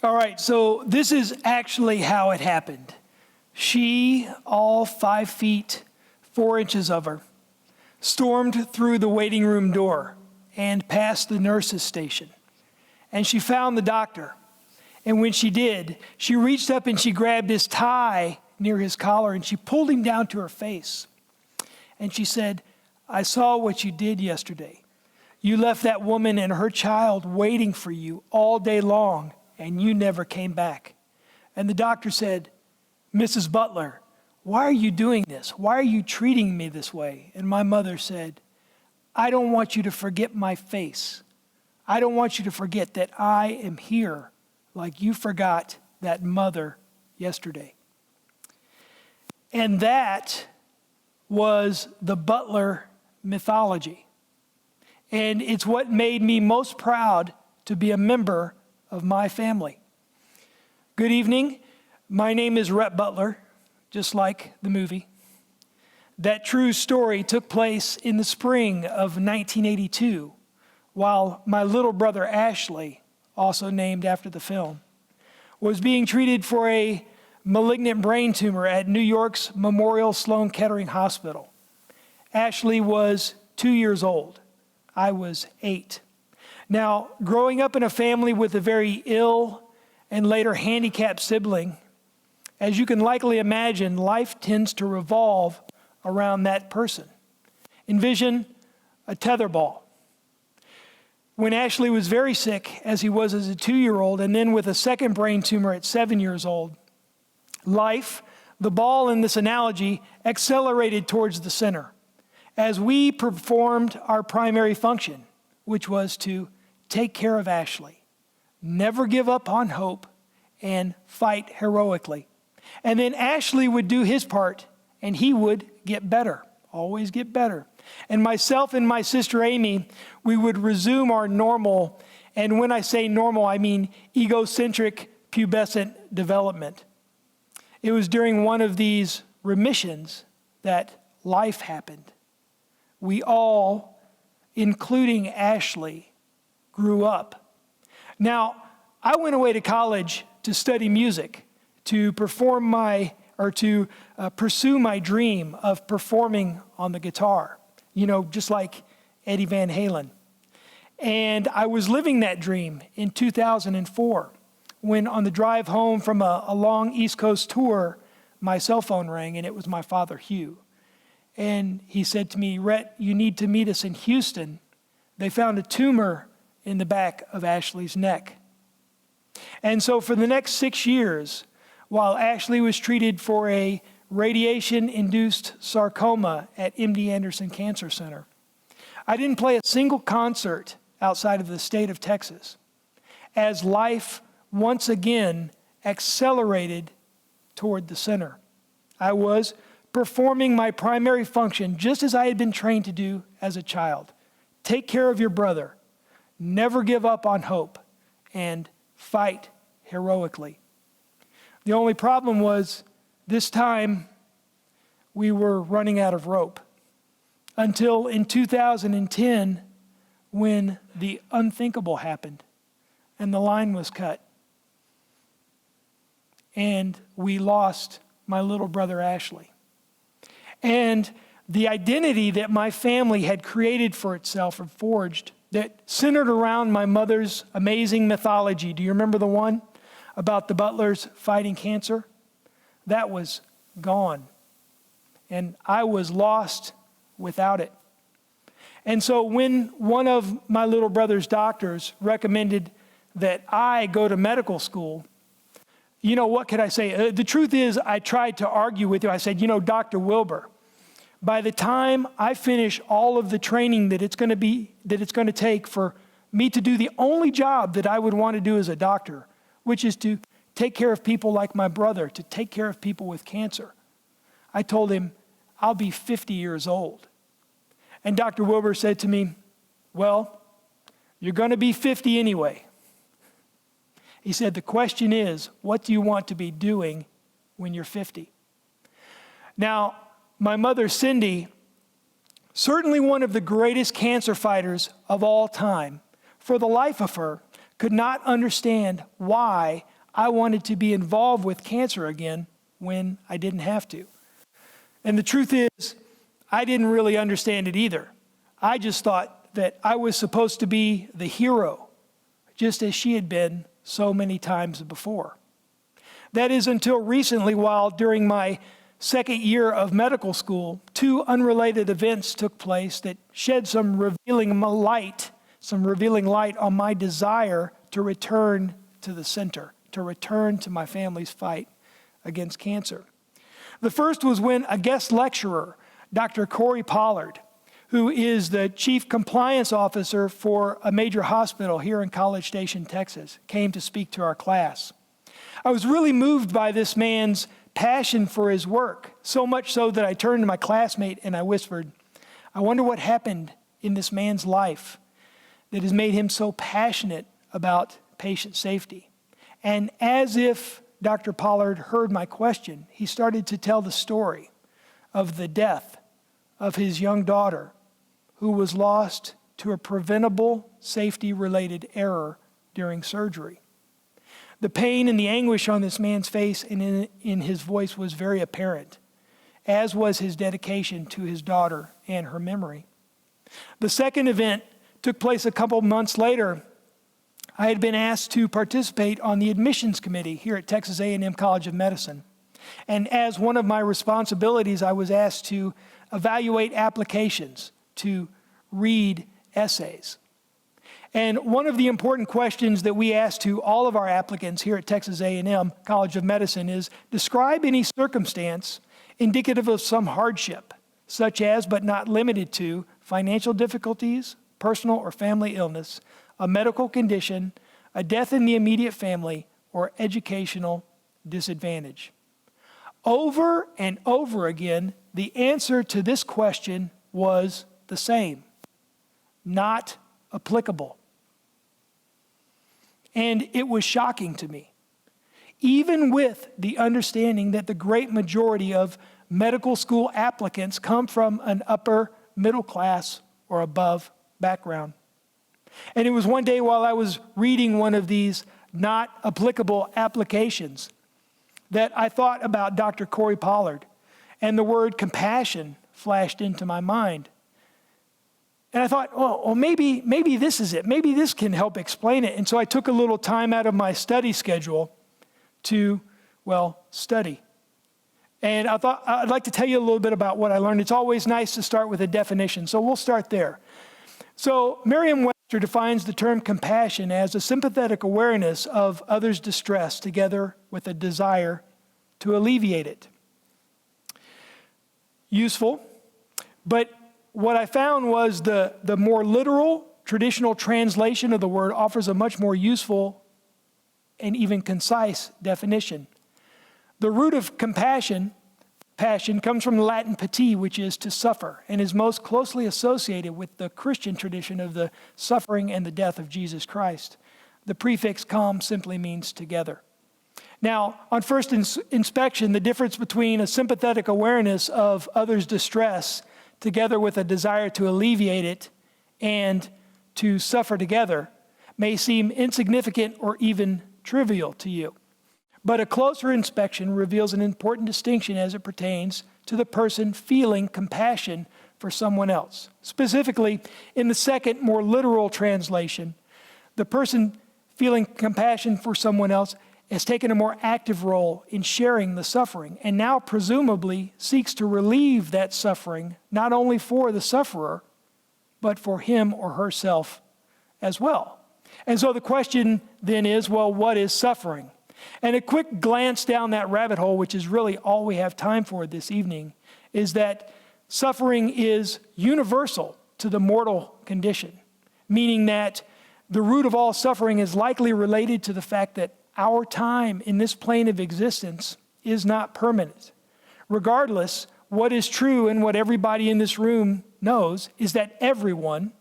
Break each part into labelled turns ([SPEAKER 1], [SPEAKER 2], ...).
[SPEAKER 1] All right, so this is actually how it happened. She, all 5 feet, 4 inches of her, stormed through the waiting room door and past the nurse's station. And she found the doctor. And when she did, she reached up and she grabbed his tie near his collar and she pulled him down to her face. And she said, "I saw what you did yesterday. You left that woman and her child waiting for you all day long, and you never came back." And the doctor said, "Mrs. Butler, why are you doing this? Why are you treating me this way?" And my mother said, "I don't want you to forget my face. I don't want you to forget that I am here like you forgot that mother yesterday." And that was the Butler mythology. And it's what made me most proud to be a member of my family. Good evening. My name is Rhett Butler, just like the movie. That true story took place in the spring of 1982, while my little brother Ashley, also named after the film, was being treated for a malignant brain tumor at New York's Memorial Sloan Kettering Hospital. Ashley was 2 years old. I was 8. Now, growing up in a family with a very ill and later handicapped sibling, as you can likely imagine, life tends to revolve around that person. Envision a tetherball. When Ashley was very sick, as he was as a 2-year-old, and then with a second brain tumor at 7 years old, life, the ball in this analogy, accelerated towards the center as we performed our primary function, which was to take care of Ashley, never give up on hope, and fight heroically. And then Ashley would do his part, and he would get better, always get better. And myself and my sister Amy, we would resume our normal, and when I say normal, I mean egocentric pubescent development. It was during one of these remissions that life happened. We all, including Ashley, grew up. Now, I went away to college to study music, to pursue my dream of performing on the guitar, just like Eddie Van Halen. And I was living that dream in 2004 when on the drive home from a long East Coast tour, my cell phone rang and it was my father, Hugh. And he said to me, "Rhett, you need to meet us in Houston. They found a tumor in the back of Ashley's neck." And so for the next 6 years, while Ashley was treated for a radiation-induced sarcoma at MD Anderson Cancer Center, I didn't play a single concert outside of the state of Texas, as life once again accelerated toward the center. I was performing my primary function just as I had been trained to do as a child. Take care of your brother, never give up on hope, and fight heroically. The only problem was this time we were running out of rope until in 2010 when the unthinkable happened and the line was cut. And we lost my little brother Ashley. And the identity that my family had created for itself and forged that centered around my mother's amazing mythology. Do you remember the one about the Butlers fighting cancer? That was gone. And I was lost without it. And so when one of my little brother's doctors recommended that I go to medical school, what could I say? The truth is, I tried to argue with you. I said, Dr. Wilbur, by the time I finish all of the training that it's going to take for me to do the only job that I would want to do as a doctor, which is to take care of people like my brother, to take care of people with cancer, I told him, I'll be 50 years old. And Dr. Wilbur said to me, "Well, you're going to be 50 anyway." He said, "The question is, what do you want to be doing when you're 50? Now, my mother, Cindy, certainly one of the greatest cancer fighters of all time, for the life of her, could not understand why I wanted to be involved with cancer again when I didn't have to. And the truth is, I didn't really understand it either. I just thought that I was supposed to be the hero, just as she had been so many times before. That is until recently, while during my second year of medical school, two unrelated events took place that shed some revealing light on my desire to return to the center, to return to my family's fight against cancer. The first was when a guest lecturer, Dr. Corey Pollard, who is the chief compliance officer for a major hospital here in College Station, Texas, came to speak to our class. I was really moved by this man's passion for his work, so much so that I turned to my classmate and I whispered, I wonder what happened in this man's life that has made him so passionate about patient safety. And as if Dr. Pollard heard my question, he started to tell the story of the death of his young daughter, who was lost to a preventable safety-related error during surgery. The pain and the anguish on this man's face and in his voice was very apparent, as was his dedication to his daughter and her memory. The second event took place a couple months later. I had been asked to participate on the admissions committee here at Texas A&M College of Medicine. And as one of my responsibilities, I was asked to evaluate applications, to read essays. And one of the important questions that we ask to all of our applicants here at Texas A&M College of Medicine is, describe any circumstance indicative of some hardship, such as, but not limited to, financial difficulties, personal or family illness, a medical condition, a death in the immediate family, or educational disadvantage. Over and over again, the answer to this question was the same: not applicable. And it was shocking to me, even with the understanding that the great majority of medical school applicants come from an upper middle class or above background. And it was one day while I was reading one of these not applicable applications that I thought about Dr. Corey Pollard, and the word compassion flashed into my mind. And I thought, well, maybe this is it. Maybe this can help explain it. And so I took a little time out of my study schedule to, study. And I thought I'd like to tell you a little bit about what I learned. It's always nice to start with a definition, so we'll start there. So Merriam-Webster defines the term compassion as a sympathetic awareness of others' distress together with a desire to alleviate it. Useful, but what I found was the more literal, traditional translation of the word offers a much more useful and even concise definition. The root of passion comes from the Latin pati, which is to suffer, and is most closely associated with the Christian tradition of the suffering and the death of Jesus Christ. The prefix "com" simply means together. Now, on first inspection, the difference between a sympathetic awareness of others' distress together with a desire to alleviate it and to suffer together may seem insignificant or even trivial to you. But a closer inspection reveals an important distinction as it pertains to the person feeling compassion for someone else. Specifically, in the second, more literal translation, the person feeling compassion for someone else has taken a more active role in sharing the suffering, and now presumably seeks to relieve that suffering, not only for the sufferer, but for him or herself as well. And so the question then is, what is suffering? And a quick glance down that rabbit hole, which is really all we have time for this evening, is that suffering is universal to the mortal condition, meaning that the root of all suffering is likely related to the fact that our time in this plane of existence is not permanent. Regardless, what is true and what everybody in this room knows is that everyone,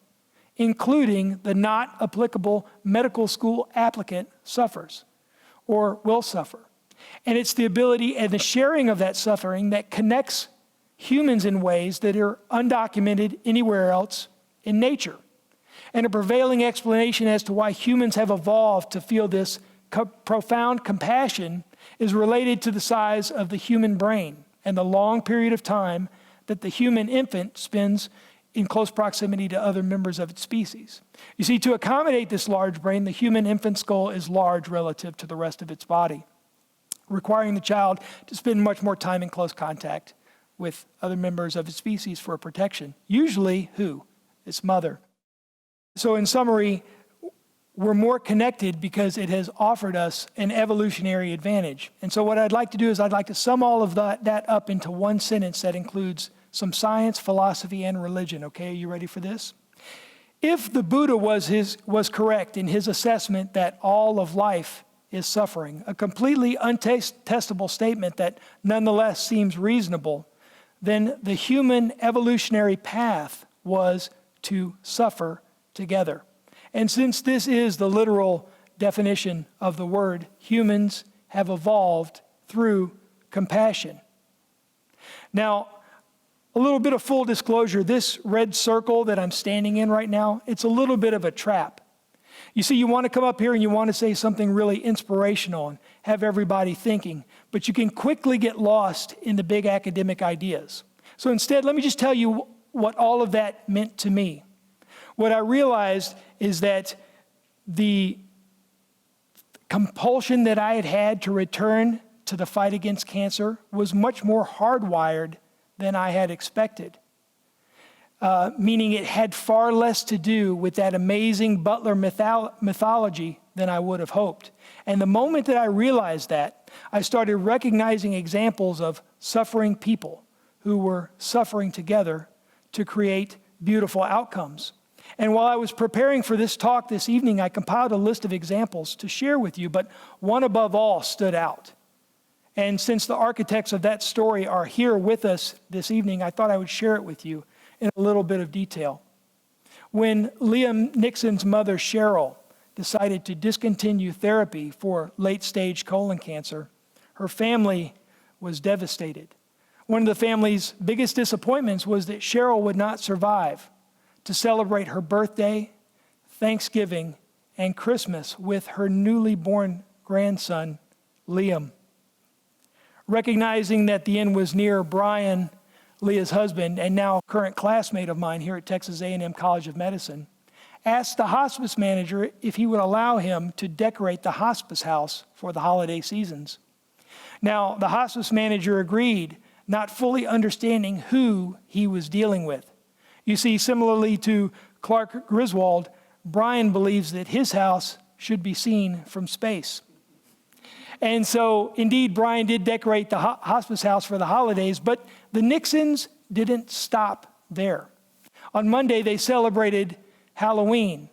[SPEAKER 1] including the not applicable medical school applicant, suffers or will suffer. And it's the ability and the sharing of that suffering that connects humans in ways that are undocumented anywhere else in nature. And a prevailing explanation as to why humans have evolved to feel this profound compassion is related to the size of the human brain and the long period of time that the human infant spends in close proximity to other members of its species. You see, to accommodate this large brain, the human infant skull is large relative to the rest of its body, requiring the child to spend much more time in close contact with other members of its species for protection. Usually, who? Its mother. So in summary, we're more connected because it has offered us an evolutionary advantage. And so what I'd like to do is I'd like to sum all of that up into one sentence that includes some science, philosophy, and religion. Okay, are you ready for this? If the Buddha was correct in his assessment that all of life is suffering, a completely untestable statement that nonetheless seems reasonable, then the human evolutionary path was to suffer together. And since this is the literal definition of the word, humans have evolved through compassion. Now, a little bit of full disclosure, this red circle that I'm standing in right now, it's a little bit of a trap. You see, you want to come up here and you want to say something really inspirational and have everybody thinking, but you can quickly get lost in the big academic ideas. So instead, let me just tell you what all of that meant to me. What I realized is that the compulsion that I had had to return to the fight against cancer was much more hardwired than I had expected. Meaning it had far less to do with that amazing Butler mythology than I would have hoped. And the moment that I realized that, I started recognizing examples of suffering people who were suffering together to create beautiful outcomes. And while I was preparing for this talk this evening, I compiled a list of examples to share with you, but one above all stood out. And since the architects of that story are here with us this evening, I thought I would share it with you in a little bit of detail. When Liam Nixon's mother, Cheryl, decided to discontinue therapy for late-stage colon cancer, her family was devastated. One of the family's biggest disappointments was that Cheryl would not survive to celebrate her birthday, Thanksgiving, and Christmas with her newly born grandson, Liam. Recognizing that the end was near, Brian, Leah's husband, and now current classmate of mine here at Texas A&M College of Medicine, asked the hospice manager if he would allow him to decorate the hospice house for the holiday seasons. Now, the hospice manager agreed, not fully understanding who he was dealing with. You see, similarly to Clark Griswold, Brian believes that his house should be seen from space. And so, indeed, Brian did decorate the hospice house for the holidays, but the Nixons didn't stop there. On Monday, they celebrated Halloween,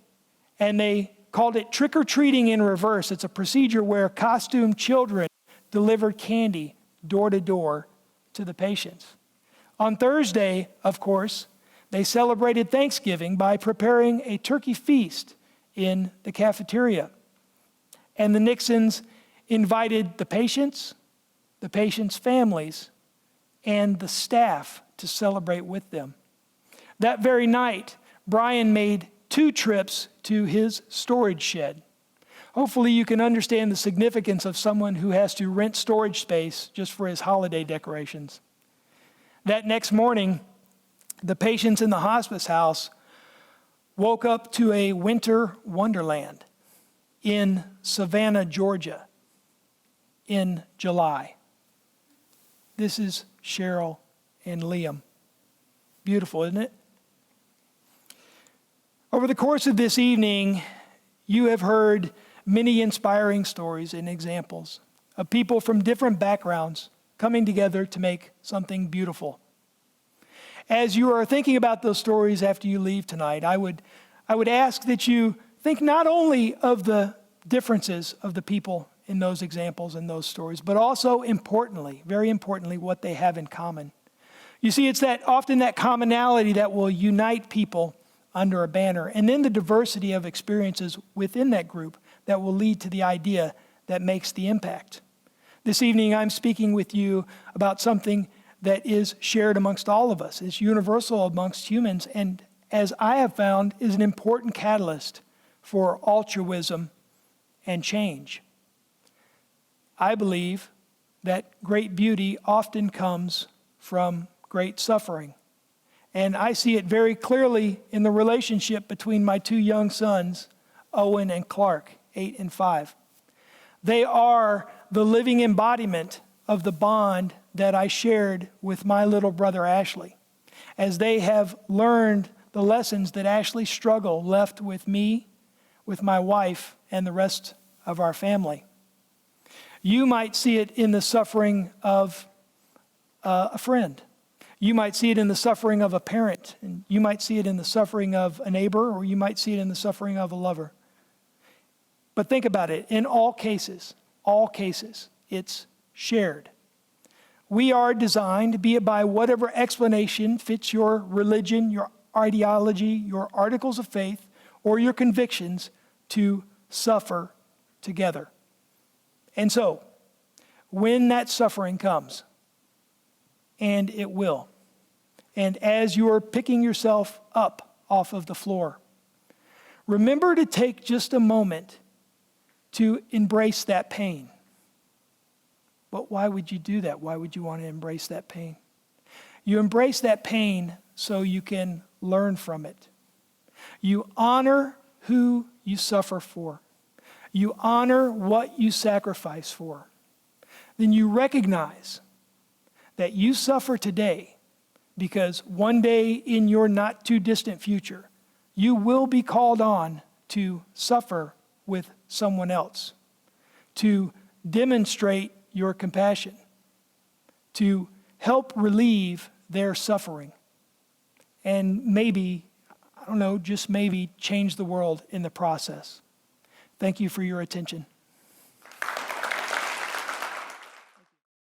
[SPEAKER 1] and they called it trick-or-treating in reverse. It's a procedure where costumed children delivered candy door to door to the patients. On Thursday, of course, they celebrated Thanksgiving by preparing a turkey feast in the cafeteria. And the Nixons invited the patients' families, and the staff to celebrate with them. That very night, Brian made 2 trips to his storage shed. Hopefully you can understand the significance of someone who has to rent storage space just for his holiday decorations. That next morning, the patients in the hospice house woke up to a winter wonderland in Savannah, Georgia, in July. This is Cheryl and Liam. Beautiful, isn't it? Over the course of this evening, you have heard many inspiring stories and examples of people from different backgrounds coming together to make something beautiful. As you are thinking about those stories after you leave tonight, I would ask that you think not only of the differences of the people in those examples and those stories, but also importantly, very importantly, what they have in common. You see, it's often that commonality that will unite people under a banner, and then the diversity of experiences within that group that will lead to the idea that makes the impact. This evening, I'm speaking with you about something that is shared amongst all of us, is universal amongst humans, and as I have found, is an important catalyst for altruism and change. I believe that great beauty often comes from great suffering. And I see it very clearly in the relationship between my two young sons, Owen and Clark, 8 and 5. They are the living embodiment of the bond that I shared with my little brother Ashley, as they have learned the lessons that Ashley's struggle left with me, with my wife, and the rest of our family. You might see it in the suffering of a friend. You might see it in the suffering of a parent, and you might see it in the suffering of a neighbor, or you might see it in the suffering of a lover. But think about it. In all cases, it's shared. We are designed, be it by whatever explanation fits your religion, your ideology, your articles of faith, or your convictions, to suffer together. And so, when that suffering comes, and it will, and as you are picking yourself up off of the floor, remember to take just a moment to embrace that pain. But why would you do that? Why would you want to embrace that pain? You embrace that pain so you can learn from it. You honor who you suffer for. You honor what you sacrifice for. Then you recognize that you suffer today because one day in your not too distant future, you will be called on to suffer with someone else, to demonstrate your compassion, to help relieve their suffering, and maybe, I don't know, just maybe change the world in the process. Thank you for your attention.